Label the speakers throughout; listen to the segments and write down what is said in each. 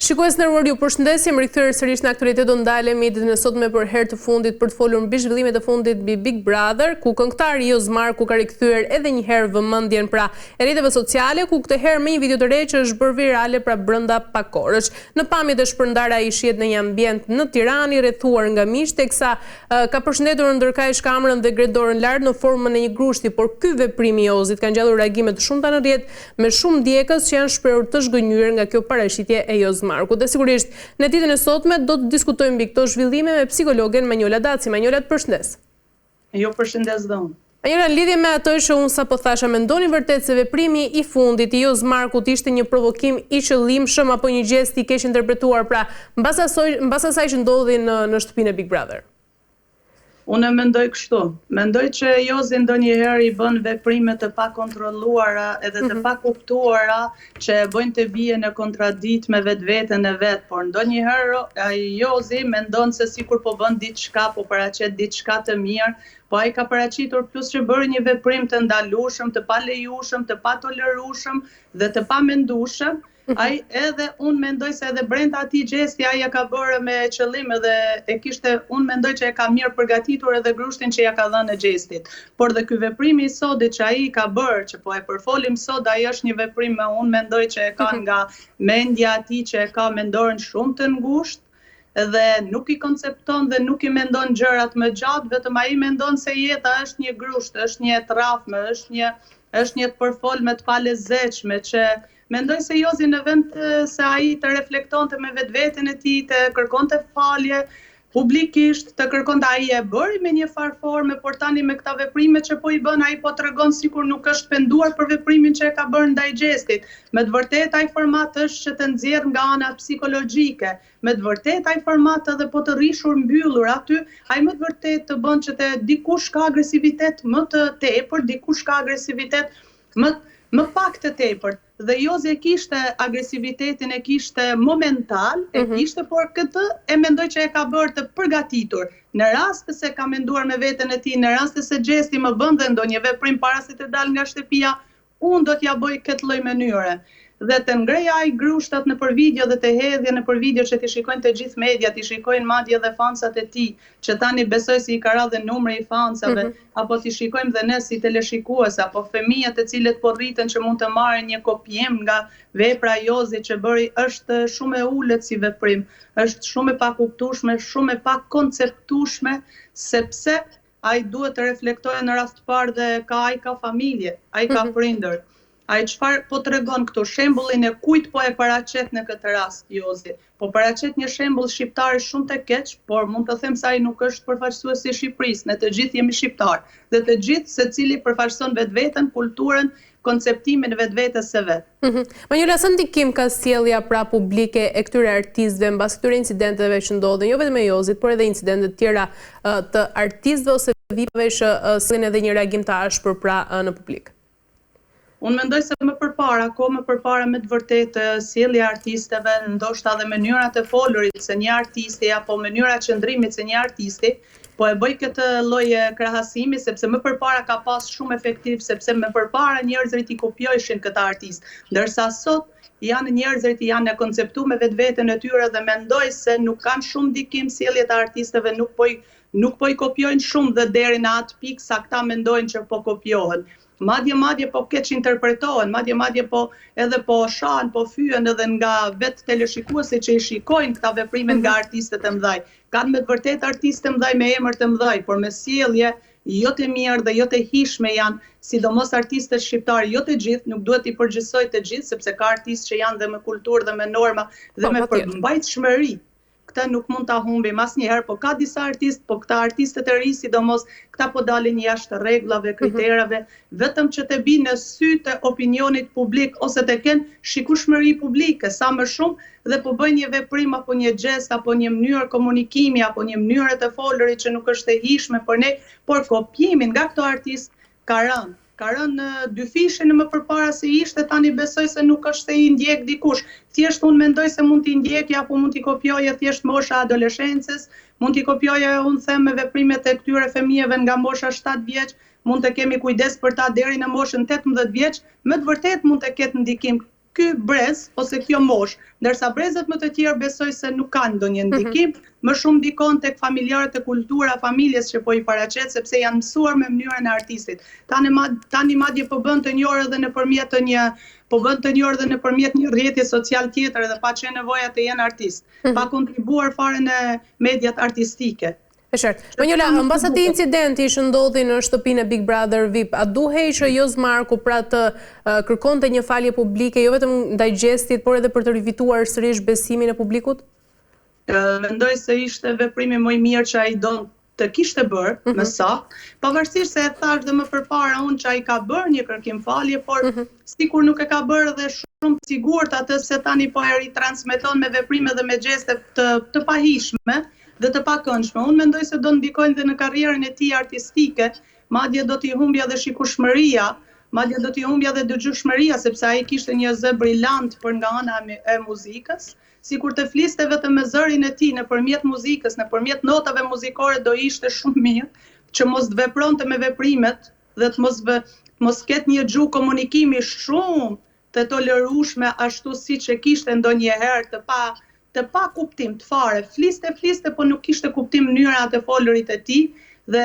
Speaker 1: Shikues nderuar, ju përshëndesim, rikthyer sërish në aktualitet do ndalemi ditën e sotme për herë të fundit për të folur mbi zhvillimet e fundit mbi Big Brother, ku këngëtari Joz Marku ka rikthyer edhe një herë vëmendjen pra rrjeteve sociale, ku këtë herë me një video të re që është bërë virale pra brenda pak orësh. Në pamjet e shpërndara ai shihet në një ambient në Tiranë, rrethuar nga miq, teksa ka përshëndetur ndërkaq kamrën dhe gredorën lart në formën e një grushti, por ky veprim i Jozit ka ngjallur reagime të shumta në rrjet me shumë ndjekës që janë shprehur të zhgënjur nga kjo parashitje e Joz Marku. Dhe sigurisht, në ditën e sotme do të diskutojmë mbi këto zhvillime me psikologen Manjola Daci. Manjola, të përshëndes.
Speaker 2: Jo, përshëndes dhe unë.
Speaker 1: Manjola, në lidhje me ato që unë sapo thasha, mendoni vërtet se veprimi i fundit i Joz Markut ishte një provokim i qëllimshëm apo një gjest i keq interpretuar pra mbas asaj që ndodhi në shtëpinë e Big Brother?
Speaker 2: Unë mendoj kështu. Mendoj që Jozi ndonjëherë i bën veprime të pakontrolluara edhe të pakuptuara që bëjnë të bie në kontradikt me vetveten e vet, por ndonjëherë Jozi mendon se sikur po bën diçka, po paraqet diçka të mirë, po ai ka paraqitur plus që bëri një veprim të ndalueshëm, të palejueshëm, të patolerueshëm dhe të pamendueshëm. Ai edhe unë mendoj se edhe brenda atij gjesti ai ja ka bërë me qëllim edhe unë mendoj që e ka mirë përgatitur edhe grushtin që ja ka dhënë në gjestit. Por dhe ky veprim i sodit që ai ka bërë, që po e përfolim sot, ai është një veprim unë mendoj që e ka nga mendja atij që e ka mendoren shumë të ngushtë dhe nuk i koncepton dhe nuk i mendon gjërat më gjatë, vetëm ai mendon se jeta është një grusht, është një trafme, është një përfolme të palezetshme që mendoj se Jozi në vend se ai të reflektonte me vetveten e tij, të kërkonte falje publikisht, të kërkonte, ai e bëri me një farë forme, por tani me këta veprime që po i bën, ai po tregon sikur nuk është penduar për veprimin që e ka bërë ndaj gjestit. Me të vërtetë ai format është që të nxjerr nga ana psikologjike. Me të vërtetë ai format edhe po të rrishur mbyllur aty, ai me të vërtetë të bën që dikush ka agresivitet më të tepër, dikush ka agresivitet më pak të tepër. Dhe Jozi e kishte agresivitetin, e kishte momental, e kishte, por këtë e mendoj që e ka bërë të përgatitur. Në rast se ka menduar me veten e tij, në rast se gjesti më bën dhe ndonjë veprim para se të dalë nga shtëpia, unë do t'ja bëj këtë lloj mënyre. Dhe të ngreja ai grushtat nëpër video dhe të hedhje nëpër video që t'i shikojnë të gjithë media, t'i shikojnë madje edhe fansat e tij, që tani besoj se i ka radhë numri i fansave, apo t'i shikojmë dhe ne si teleshikues, apo fëmijët e cilët po rriten që mund të marrin një kopjem nga vepra e Jozit që bëri, është shumë e ulët si veprim, është shumë e pakuptueshme, shumë e pakonceptueshme, sepse ai duhet të reflektojë në rast të parë dhe ai ka familje, ai ka prindër. Ai çfarë po tregon këtu, shembullin e kujt po e paraqet në këtë rast Jozi. Po paraqet një shembull shqiptar shumë të keq, por mund të them se ai nuk është përfaqësues i Shqipërisë, ne të gjithë jemi shqiptar, dhe të gjithë secili përfaqëson vetveten, kulturën, konceptimin e vetvetes së vet.
Speaker 1: Manjola, sa ndikim ka sjellja pra publike e këtyre artistëve mbas këtyre incidenteve që ndodhen, jo vetëm me Jozit, por edhe incidente të tjera të artistëve ose vipave që sjellin edhe një reagim të ashpër pra në publik?
Speaker 2: Unë mendoj se më përpara me të vërtetë sjellja e artistëve, ndoshta edhe mënyrat e folurit se një artisti apo mënyra qëndrimit se një artisti, po e bëj këtë lloj krahasimi sepse më përpara ka pas shumë efektiv, sepse më përpara njerëzit i kopjojshin këtë artist, ndërsa sot janë njerëzit janë e konceptuar me vetveten e tyre dhe mendoj se nuk kanë shumë ndikim sjelljet e artistëve, nuk po i kopjojnë shumë dhe deri në atë pikë sa këta mendojnë që po kopjohen. Madje po keq interpretohen, madje po edhe po shahen, po fyen edhe nga vetë teleshikuesit që i shikojnë këta veprime nga artistët e mëdhej. Kanë me të vërtetë artistë të mëdhej me emër të mëdhej, por me sjellje jo të mirë dhe jo të hishme janë, sidomos artistët shqiptarë, jo të gjithë, nuk duhet i përgjithsoj të gjithë, sepse ka artistë që janë dhe me kulturë dhe me norma dhe me përmbajtshmëri. Këta nuk mund ta humbim asnjëherë, po ka disa artistë, po këta artistët e ri sidomos, këta po dalin jashtë rregullave, kriterave, vetëm që të binë në sy të opinionit publik ose të kenë shikueshmëri publike, sa më shumë dhe po bëjnë një veprim apo një gjest apo një mënyrë komunikimi apo një mënyrë të folurit që nuk është e hishme për ne, por kopjimin nga këto artistë ka rënë dyfishin më përpara se ishte, tani besoj se nuk është se i ndjek dikush. Thjesht unë mendoj se mund t'i ndjekja apo mund t'i kopjoje thjesht mosha adoleshencës, mund t'i kopjoje unë them me veprimet e këtyre fëmijëve nga mosha 7 vjeç, mund të kemi kujdes për ta deri në moshën 18 vjeç, më të vërtet mund të ketë ndikim ky brez ose kjo mosh, ndërsa brezët më të tjerë besoj se nuk kanë ndonjë ndikim, më shumë ndikon tek familjarët e kultura familjes që po i paraqet sepse janë mësuar me mënyrën e artistit. Tani madje po bën të njohur edhe nëpërmjet një rrjeti social tjetër edhe pa qenë nevoja të jenë artist, pa kontribuar fare në mediat artistike.
Speaker 1: E qartë. Manjola, mbas atij incidenti që ndodhi në shtëpinë e Big Brother VIP, a duhej që Josmarku pra të kërkonte një falje publike jo vetëm ndaj gjestit, por edhe për të rivituar sërish besimin e publikut?
Speaker 2: Mendoj se ishte veprimi më i mirë që ai don të kishte bërë më saktë, pavarësisht se e thash dhe më përpara unë që ai ka bërë një kërkim falje, por sikur nuk e ka bërë dhe shumë sigurt atë se tani po e ritransmeton me veprime dhe me gjeste të pahishme dhe të pakëndshme. Unë mendoj se do ndikojnë dhe në karrierën e tij artistike, madje do t'i humbja dhe shikueshmëria, madje do t'i humbja dhe dëgjueshmëria sepse ai kishte një zë brillant për nga ana e muzikës. Sikur të fliste vetëm me zërin e tij nëpërmjet muzikës, nëpërmjet notave muzikore do ishte shumë mirë që mos të vepronte me veprimet dhe të mos ketë një gjuhë komunikimi shumë të tolerueshme ashtu siç e kishte ndonjëherë të pa kuptim të fare. Fliste, po nuk kishte kuptim mënyra të folurit e tij dhe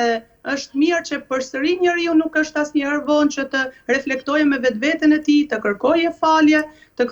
Speaker 2: është mirë që përsëri njeriu nuk është asnjëherë vonë që të reflektojë me vetveten e tij, të kërkojë falje, të